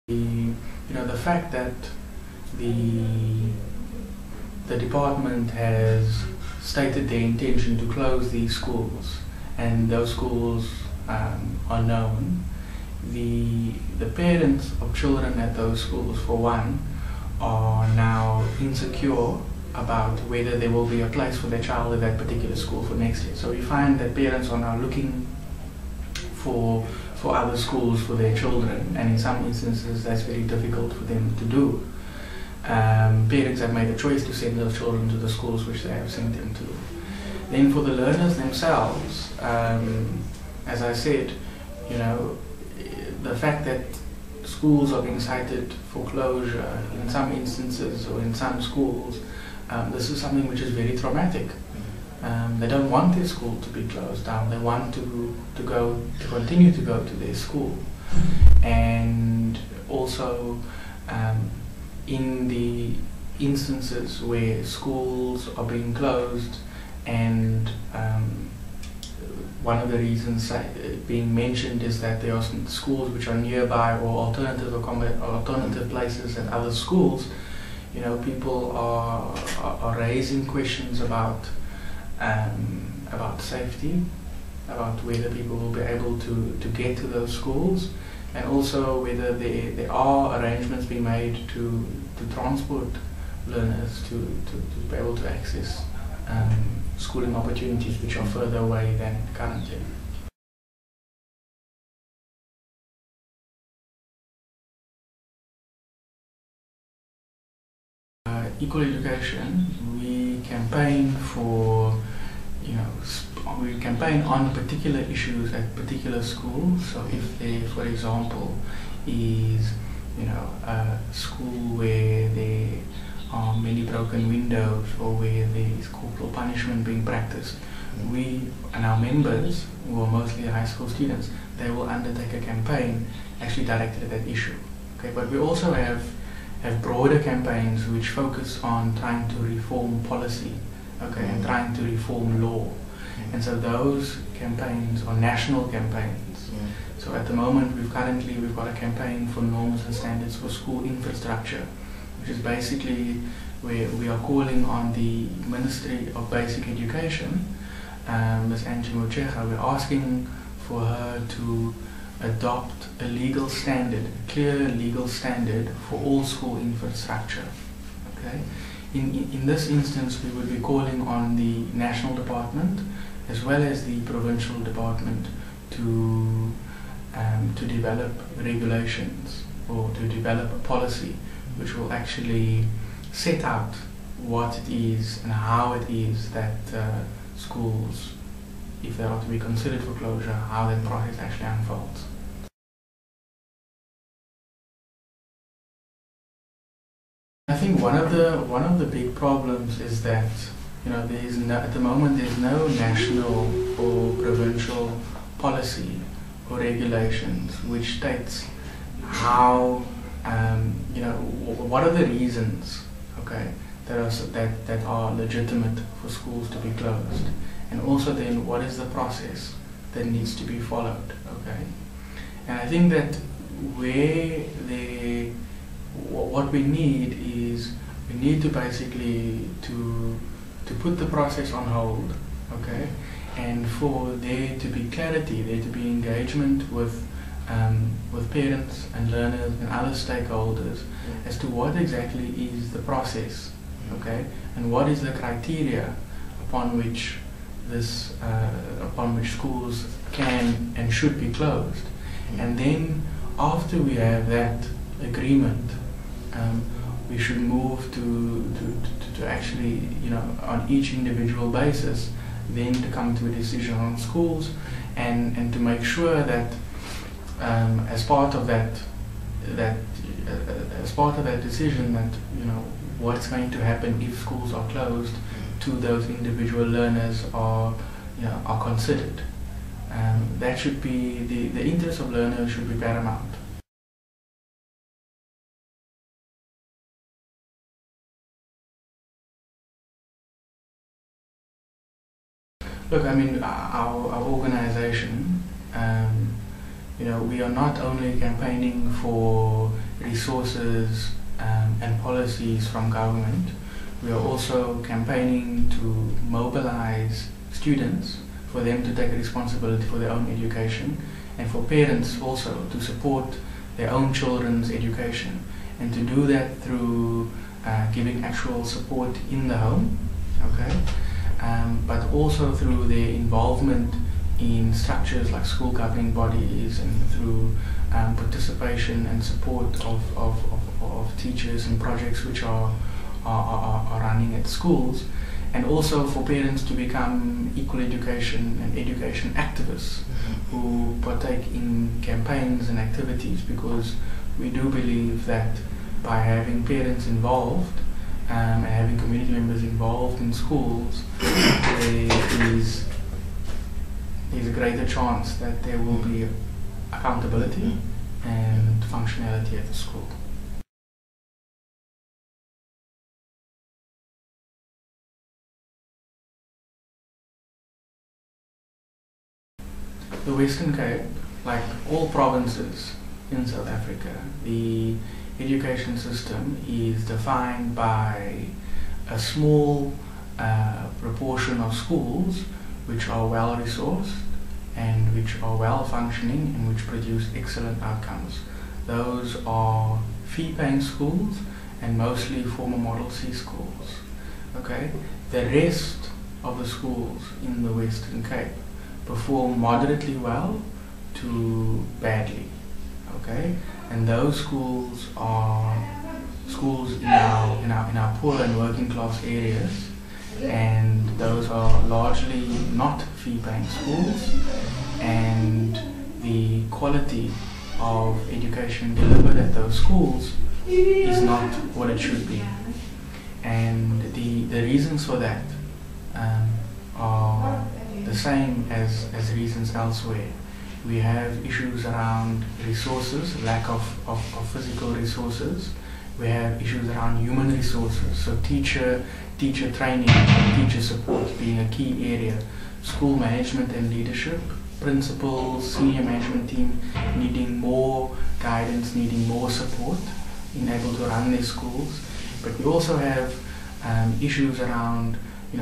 The fact that the department has stated their intention to close these schools, and those schools are known. The parents of children at those schools, for one, are now insecure about whether there will be a place for their child at that particular school for next year. So we find that parents are now looking for other schools for their children, and in some instances that's very difficult for them to do. Parents have made a choice to send those children to the schools which they have sent them to. Then for the learners themselves, as I said, the fact that schools are being cited for closure in some instances or in some schools, this is something which is very traumatic. They don't want their school to be closed down. They want to continue to go to their school. And also, in the instances where schools are being closed, and one of the reasons being mentioned is that there are some schools which are nearby or alternative places at other schools. People are raising questions about safety, about whether people will be able to get to those schools, and also whether there are arrangements being made to transport learners to be able to access schooling opportunities which are further away than currently. Equal education, we campaign we campaign on particular issues at particular schools. So if there, for example, is a school where there are many broken windows, or where there is corporal punishment being practiced, we and our members, who are mostly high school students, they will undertake a campaign actually directed at that issue. Okay, but we also have broader campaigns which focus on trying to reform policy, and trying to reform law. And so those campaigns are national campaigns. So at the moment we've got a campaign for norms and standards for school infrastructure, which is basically where we are calling on the Ministry of Basic Education, Ms. Angie Mochecha. We're asking for her to adopt a legal standard, a clear legal standard for all school infrastructure. Okay? In this instance, we would be calling on the national department as well as the provincial department to develop regulations, or to develop a policy which will actually set out what it is and how it is that schools, if they are to be considered for closure, how that process actually unfolds. I think one of the big problems is that at the moment there's no national or provincial policy or regulations which states how what are the reasons, that are legitimate for schools to be closed, and also then what is the process that needs to be followed. And I think that what we need is to basically to put the process on hold, and for there to be clarity, there to be engagement with parents and learners and other stakeholders as to what exactly is the process, and what is the criteria upon which schools can and should be closed. And then after we have that agreement, we should move to actually, on each individual basis, then to come to a decision on schools, and to make sure that as part of that decision, that what's going to happen if schools are closed to those individual learners are considered. That should be the interest of learners should be paramount. Look, our organization we are not only campaigning for resources and policies from government, we are also campaigning to mobilize students for them to take responsibility for their own education, and for parents also to support their own children's education, and to do that through giving actual support in the home, okay, but also through their involvement in structures like school governing bodies, and through participation and support of teachers and projects which are running at schools, and also for parents to become equal education and education activists who partake in campaigns and activities, because we do believe that by having parents involved and having community members involved in schools, there's a greater chance that there will be accountability and functionality at the school. The Western Cape, like all provinces in South Africa, the education system is defined by a small proportion of schools which are well resourced and which are well functioning and which produce excellent outcomes. Those are fee-paying schools and mostly former Model C schools. Okay, the rest of the schools in the Western Cape perform moderately well to badly. Okay, and those schools are schools in our poor and working class areas, and those are largely not fee-paying schools, and the quality of education delivered at those schools is not what it should be. And the reasons for that are the same as reasons elsewhere. We have issues around resources, lack of physical resources. We have issues around human resources, so teacher training and teacher support being a key area. School management and leadership, principals, senior management team needing more guidance, needing more support in able to run their schools. But we also have issues around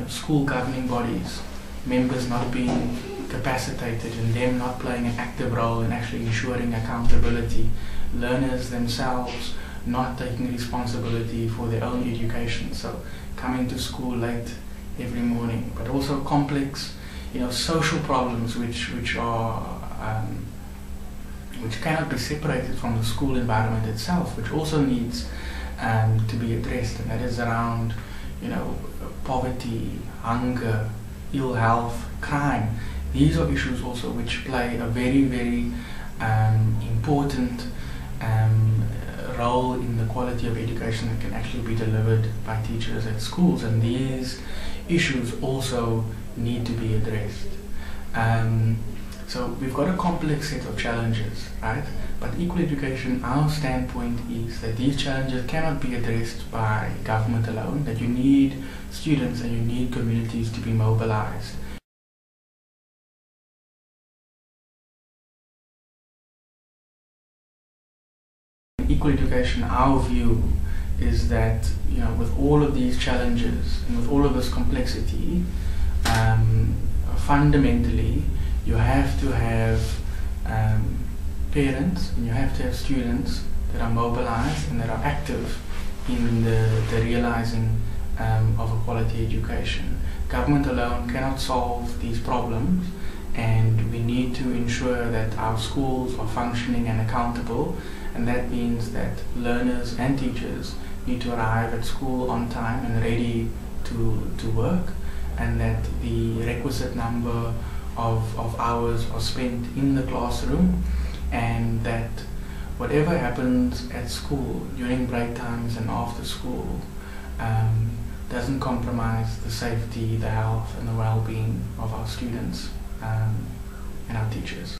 school governing bodies, members not being capacitated and them not playing an active role in actually ensuring accountability, learners themselves not taking responsibility for their own education, so coming to school late every morning, but also complex social problems which cannot be separated from the school environment itself, which also needs to be addressed, and that is around poverty, hunger, ill health, crime. These are issues also which play a very, very important role in the quality of education that can actually be delivered by teachers at schools, and these issues also need to be addressed. So we've got a complex set of challenges, right? But equal education, our standpoint is that these challenges cannot be addressed by government alone, that you need students and you need communities to be mobilized. Equal education, our view is that with all of these challenges and with all of this complexity, fundamentally you have to have parents and you have to have students that are mobilized and that are active in the realizing of a quality education. Government alone cannot solve these problems, and we need to ensure that our schools are functioning and accountable, and that means that learners and teachers need to arrive at school on time and ready to work, and that the requisite number of hours are spent in the classroom, and that whatever happens at school during break times and after school doesn't compromise the safety, the health and the well-being of our students and our teachers.